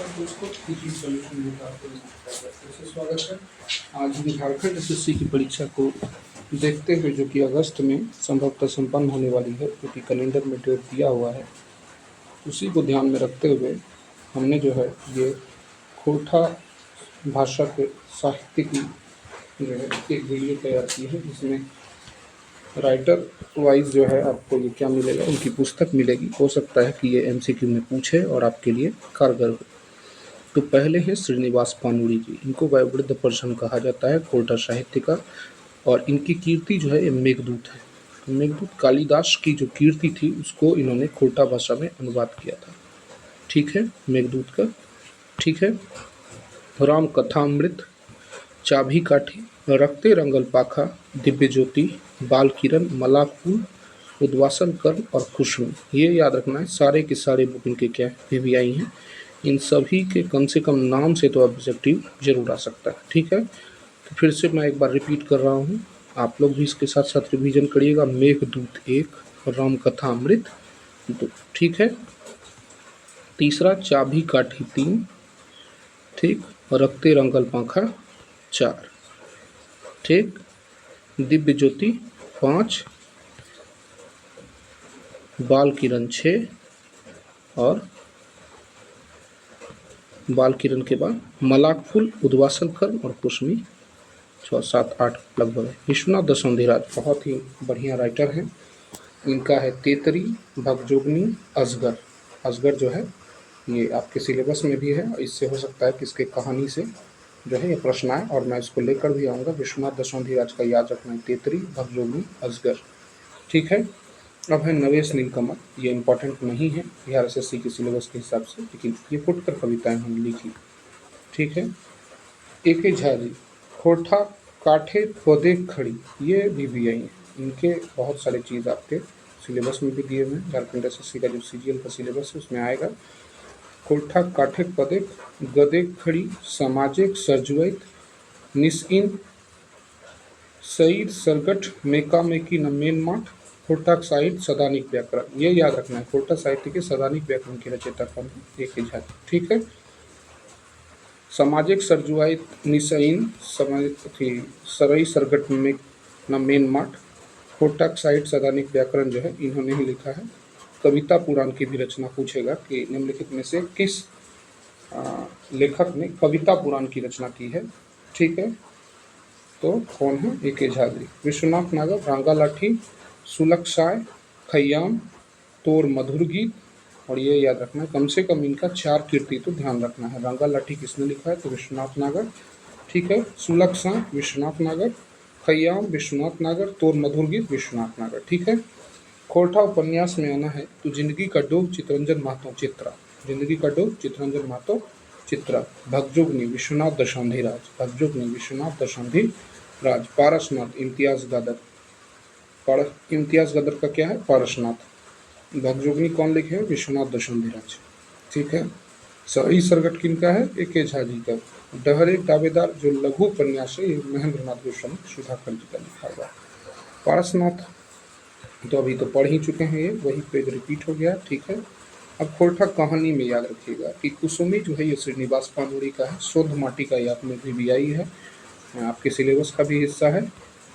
दोस्तों teaching solution में आपको फिर से स्वागत है। आज हम झारखंड एसएससी की परीक्षा को देखते हुए जो कि अगस्त में संभवतः संपन्न होने वाली है, क्योंकि कैलेंडर में डेट दिया हुआ है, उसी को ध्यान में रखते हुए हमने जो है ये खोरठा भाषा के साहित्य की जो है एक वीडियो तैयार की है, जिसमें राइटर वाइज जो है आपको ये क्या मिलेगा, उनकी पुस्तक मिलेगी। हो सकता है कि ये एमसीक्यू में पूछे और आपके लिए कारगर हो। तो पहले हैं श्रीनिवास पानुड़ी जी। इनको वयोवृद्ध पर्सन कहा जाता है, खोरठा साहित्य का, और इनकी कीर्ति जो है ये मेघदूत है। तो मेघदूत कालिदास की जो कीर्ति थी उसको इन्होंने खोरठा भाषा में अनुवाद किया था। ठीक है, मेघदूत का। ठीक है, राम कथामृत, चाभी काठी, रक्ते रंगल पाखा, दिव्य ज्योति, बाल किरण, मलाक पुल, उद्वासन कर्ण और खुशबू, ये याद रखना है। सारे के सारे बुक इनके क्या वीवीआई हैं। इन सभी के कम से कम नाम से तो ऑब्जेक्टिव जरूर आ सकता है। ठीक है, तो फिर से मैं एक बार रिपीट कर रहा हूँ, आप लोग भी इसके साथ साथ रिवीजन करिएगा। मेघदूत 1, राम कथा अमृत 2। ठीक है, तीसरा चाभी काठी 3, ठीक, रक्ते रंगल पाखा 4, ठीक, दिव्य ज्योति 5, बाल किरण 6, और बाल किरण के बाद मलाक फूल, उद्वासन कर्ण और कुसमी 6, 7, 8 लगभग है। विश्वनाथ दशरथिराज बहुत ही बढ़िया राइटर हैं। इनका है तेतरी, भगजोगनी, अजगर। अजगर जो है ये आपके सिलेबस में भी है, और इससे हो सकता है कि इसके कहानी से जो है ये प्रश्न आए, और मैं इसको लेकर भी आऊँगा। विश्वनाथ दशरथिराज का याद रखना है, तेतरी, भगजोगनी, अजगर। ठीक है, अब है नवेश नीलकमल। ये इम्पोर्टेंट नहीं है बिहार एसएससी के सिलेबस के हिसाब से, लेकिन ये फुटकर कविताएं हमने लिखी। ठीक है, ए.के. झा जी, खोरठा काठे पौधे खड़ी, ये वीवीआई हैं। इनके बहुत सारे चीज़ आपके सिलेबस में भी दिए हुए हैं। झारखंड एसएससी का जो सीजीएल का सिलेबस है उसमें आएगा। खोरठा काठे पदे गदे खड़ी, सामाजिक सरजुवैत, निस्इन सईद सरगठ, मेका मेकी न मेन माठ, खोरठा साहित्य सदानिक व्याकरण, ये याद रखना है। खोरठा साहित्य के सदानिक व्याकरण के रचयिता कौन है? ए.के. झा। ठीक है, सामाजिक सरजुआइत निसईन थी सरई सरगट में न मेन माठ, खोटक साहित्य सदानिक व्याकरण जो है इन्होंने ही लिखा है। कविता पुराण की भी रचना पूछेगा कि निम्नलिखित में से किस लेखक ने कविता पुराण की रचना की है। ठीक है, तो कौन है? ए.के. झा जी। विश्वनाथ नागर, रांगा लाठी, सुलक्षाय, खय्याम, तोर मधुर गीत, और ये याद रखना है। कम से कम इनका 4 कीर्ति तो ध्यान रखना है। रांगा लाठी किसने लिखा है? तो विश्वनाथ नागर। ठीक है, सुलक्षणा विश्वनाथ नागर, खय्याम विश्वनाथ नागर, तोर मधुर गीत विश्वनाथ नागर। ठीक है, खोरठा उपन्यास में आना है तो जिंदगी का डोब चितरंजन महतो चित्रा, जिंदगी का डोब चितरंजन महतो चित्रा। भगजुगनी विश्वनाथ दशरथिराज, भगजुगनी विश्वनाथ दशरथिराज। पारसनाथ इम्तियाज गदर, इम्तियाज गदर का क्या है? पारसनाथ। भगजुगनी कौन लिखे हैं? विश्वनाथ दशरथिराज। ठीक है, सही सरगट किनका है? ए.के. झा जी का। डहरे दावेदार जो लघु उपन्यास है ये महेंद्र नाथ गोस्वामी सुधाकर जी का लिखा हुआ। पारसनाथ तो अभी तो पढ़ ही चुके हैं, ये वही पेज रिपीट हो गया। ठीक है, अब खोरठा कहानी में याद रखिएगा कि कुसुमी जो है ये श्रीनिवास पानुड़ी का है। शोध माटी का याद में वीवीआई है, आपके सिलेबस का भी हिस्सा है।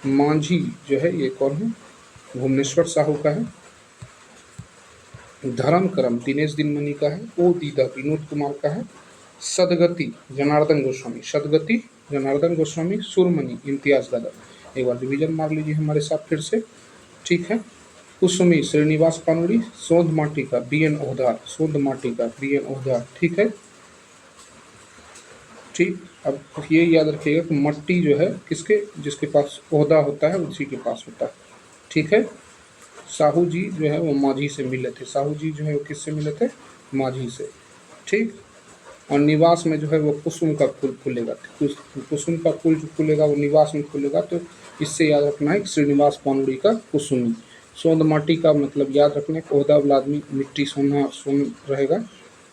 मांझी जो है ये कौन है? भुवनेश्वर साहू का है। धर्म करम दिनेश दिनमणि का है। ओ दीदा विनोद कुमार का है। सदगति जनार्दन गोस्वामी, सदगति जनार्दन गोस्वामी। सुरमणि इम्तियाज गदर। एक बार रिवीजन मार लीजिए हमारे साथ फिर से। ठीक है, कुसुमी श्रीनिवास पानुड़ी, सोंध माटी का बी.एन. ओहदार, सोंध माटी का बी.एन. ओहदार। ठीक है, ठीक। अब ये याद रखिएगा कि मट्टी जो है किसके, जिसके पास ओहदा होता है उसी के पास होता है। ठीक है, साहू जी जो है वो माझी से मिले थे। साहू जी जो है वो किससे मिले थे? माझी से। ठीक, और निवास में जो है वो कुसुम का फूल फूलेगा। कुसुम का फूल जो फूलेगा वो निवास में फूलेगा, तो इससे याद रखना है श्रीनिवास पानुड़ी का कुसुमी। सोंध माटी का मतलब याद रखना है, ओहदा वाला आदमी मिट्टी सोना सोन रहेगा।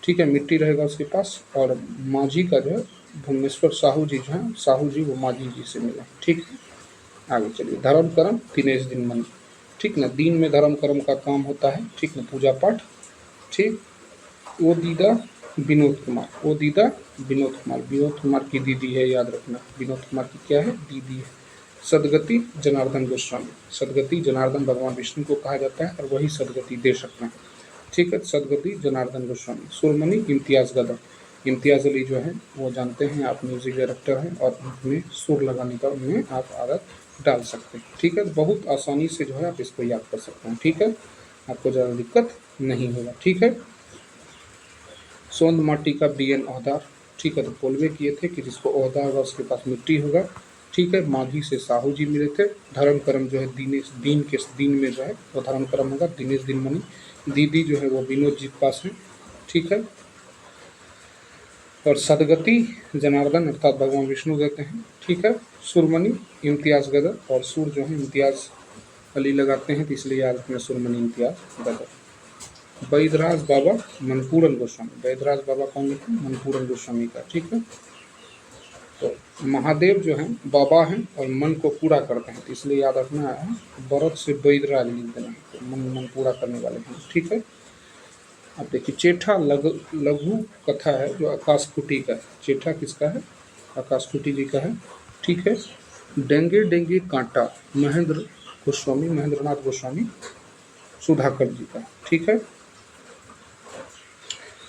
ठीक है, मिट्टी रहेगा उसके पास। और माझी का जो है भुवनेश्वर साहू जी जो है, साहू जी वो माझी जी से मिले। ठीक है, आगे चलिए। धर्म कर्म दिनेश दिनमणि। ठीक ना, दिन में धर्म कर्म का काम होता है। ठीक ना, पूजा पाठ। ठीक, वो दीदा विनोद कुमार, वो दीदा विनोद कुमार, विनोद कुमार की दीदी है, याद रखना, विनोद कुमार की क्या है, दीदी है। सदगति जनार्दन गोस्वामी, सदगति जनार्दन भगवान विष्णु को कहा जाता है और वही सदगति दे सकते हैं, ठीक है। सदगति जनार्दन गोस्वामी। सुरमणि इम्तियाज गदर, इम्तियाज अली जो है वो जानते हैं आप म्यूजिक डायरेक्टर हैं और उनमें सुर लगाने का उनमें आप आदत डाल सकते हैं, ठीक है। बहुत आसानी से जो है आप इसको याद कर सकते हैं, ठीक है, आपको ज़्यादा दिक्कत नहीं होगा, ठीक है। सोंद माटी का बीएन ओहदार, ठीक है, तो बोलवे किए थे कि जिसको ओहदा होगा उसके पास मिट्टी होगा, ठीक है। माघी से साहू जी मिले थे। धर्म कर्म जो है दिनेश दिन के दिन में जो है वो धर्म कर्म होगा, दिनेश दिन मनी। दीदी जो है वो विनोद जी के पास है, ठीक है। और सदगति जनार्दन अर्थात भगवान विष्णु देते हैं, ठीक है। सुरमणि इम्तियाज गदर, और सुर जो है इम्तियाज अली लगाते हैं, तो इसलिए याद रखना सुरमणि इम्तियाज गदर। बैदराज बाबा मनपूरन गोस्वामी, बैदराज बाबा कौन लिखे, मनपूरन गोस्वामी का, ठीक है। तो महादेव जो हैं बाबा हैं और मन को पूरा करते हैं, तो इसलिए याद रखना है बरत से बैदराज लिख देना है, तो मन पूरा करने वाले हैं, ठीक है। अब देखिए चेठा लघु कथा है जो आकाशकुटी का है, चेठा किसका है, आकाशकुटी जी का है, ठीक है। डेंगे डेंगे कांटा महेंद्र गोस्वामी, महेंद्रनाथ गोस्वामी सुधाकर जी का, ठीक है।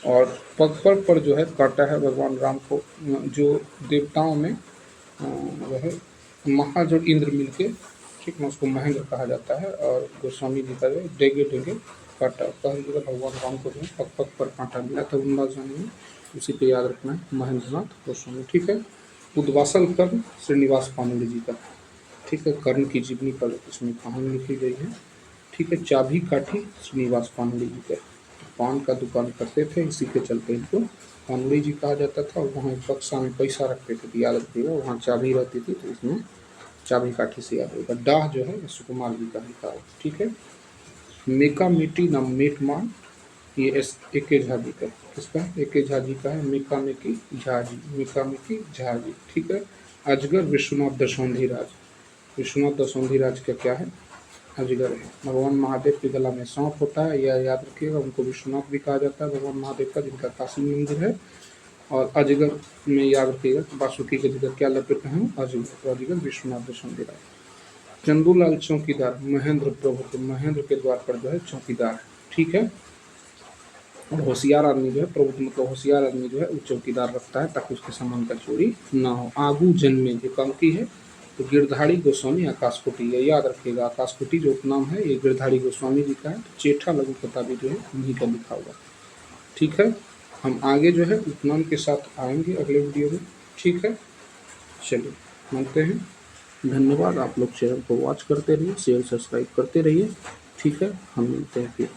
और पग पग पर जो है काटा है भगवान राम को, जो देवताओं में वह महाजन इंद्र मिलके, ठीक है, उसको महेंद्र कहा जाता है। और गोस्वामी जी का जो है डेंगे डेंगे काटा, पहली जगह भगवान राम को जो है पग पग पर कांटा मिला था वृंदावन में, उसी पे याद रखना है महेंद्रनाथ गोस्वामी, ठीक है। उद्वासल कर्ण श्रीनिवास पांडे जी का, ठीक है, कर्ण की जीवनी पर इसमें कहानी लिखी गई है, ठीक है। चाबी काठी श्रीनिवास पांडे जी का, पान का दुकान करते थे, इसी के चलते इनको पानड़ी जी कहा जाता था। और वहाँ एक बक्सा में पैसा रखते थे, याद रखिएगा, वहाँ चाबी रहती थी, तो इसमें चाबी काठी से याद होगा। डाह जो है सुकुमार जी का लिखा है, ठीक है। मेका मिट्टी नाम मेट मान, ये ए के झा जी का, किसका, ए के झा जी का है, मेका मेकी झा जी, मेका मेकी झा जी, ठीक है। अजगर विश्वनाथ दशौंधी राज, विश्वनाथ दशौंधी राज का क्या है, अजगर है। भगवान महादेव के गला में सांप होता है, यह याद रखिएगा, उनको विश्वनाथ भी कहा जाता है भगवान महादेव का, जिनका काशी मंदिर है। और अजगर में याद रखिएगा बासुकी के जगह क्या लपेटे हैं, अजगर, तो अजगर विश्वनाथ दशौंधी राज। चंदूलाल चौकीदार महेंद्र प्रभु के, महेंद्र के द्वार पर जो है चौकीदार, ठीक है। और होशियार आदमी जो है, प्रभु मतलब होशियार आदमी जो है वो चौकीदार रखता है ताकि उसके सामान का चोरी ना हो। आगू जन्मे जो कांकी है, तो गिरधारी गोस्वामी आकाशकुटी, ये याद रखिएगा, आकाशकुटी जो उपनाम है ये गिरधारी गोस्वामी जी का है। तो चेठा लघु कथा भी जो है उन्हीं का लिखा हुआ, ठीक है। हम आगे जो है उपनाम के साथ आएंगे अगले वीडियो में, ठीक है। चलिए मिलते हैं, धन्यवाद। आप लोग चैनल को वॉच करते रहिए, शेयर सब्सक्राइब करते रहिए, ठीक है। हम मिलते हैं फिर।